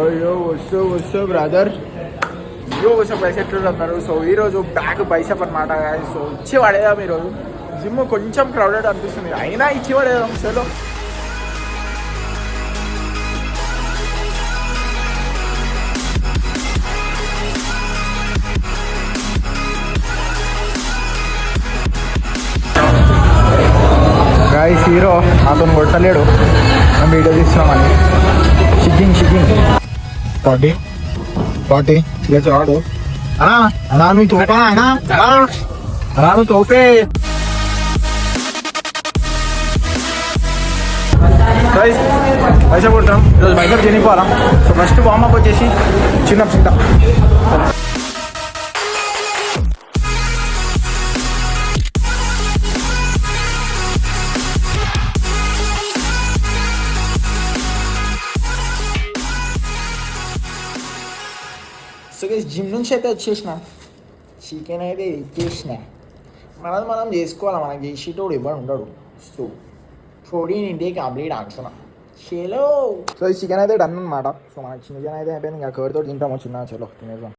అయ్యో వస్తూ brother bicep అన్నారు. సో ఈరోజు బ్యాగ్ బైసెప్ అనమాట. సో ఇచ్చి పడేదాం ఈరోజు. జిమ్ కొంచెం క్రౌడెడ్ అనిపిస్తుంది, అయినా ఇచ్చి పడేదాం. చలో గాయ్స్, హీరో అతను కొట్టలేడు, మేము వీడియో తీస్తున్నామని. షిగ్గింగ్ పాటి ఆడు అనా నువ్వు తోపా అనా నువ్వు తోపే. గైస్ పైసా కొడతాం ఈరోజు, బైసప్ తినిపోవాలా. సో ఫస్ట్ వార్మప్ వచ్చేసి చిన్న సో గైస్ జిమ్ నుంచి అయితే వచ్చేసిన, చికెన్ అయితే ఇచ్చేసిన. మనం చేసుకోవాలి, మనకి చేసేటోడు ఇవ్వడు ఉండడు. సో ప్రోటీన్ ఇంటేక్ అప్డేట్ ఆడుతున్నా చలో. సో ఈ చికెన్ అయితే డన్ అనమాట. సో మనకి చికెన్ అయితే అయిపోయింది, ఇంకా కర్రీతో తింటాము చిన్న. చలో తినేద్దాం.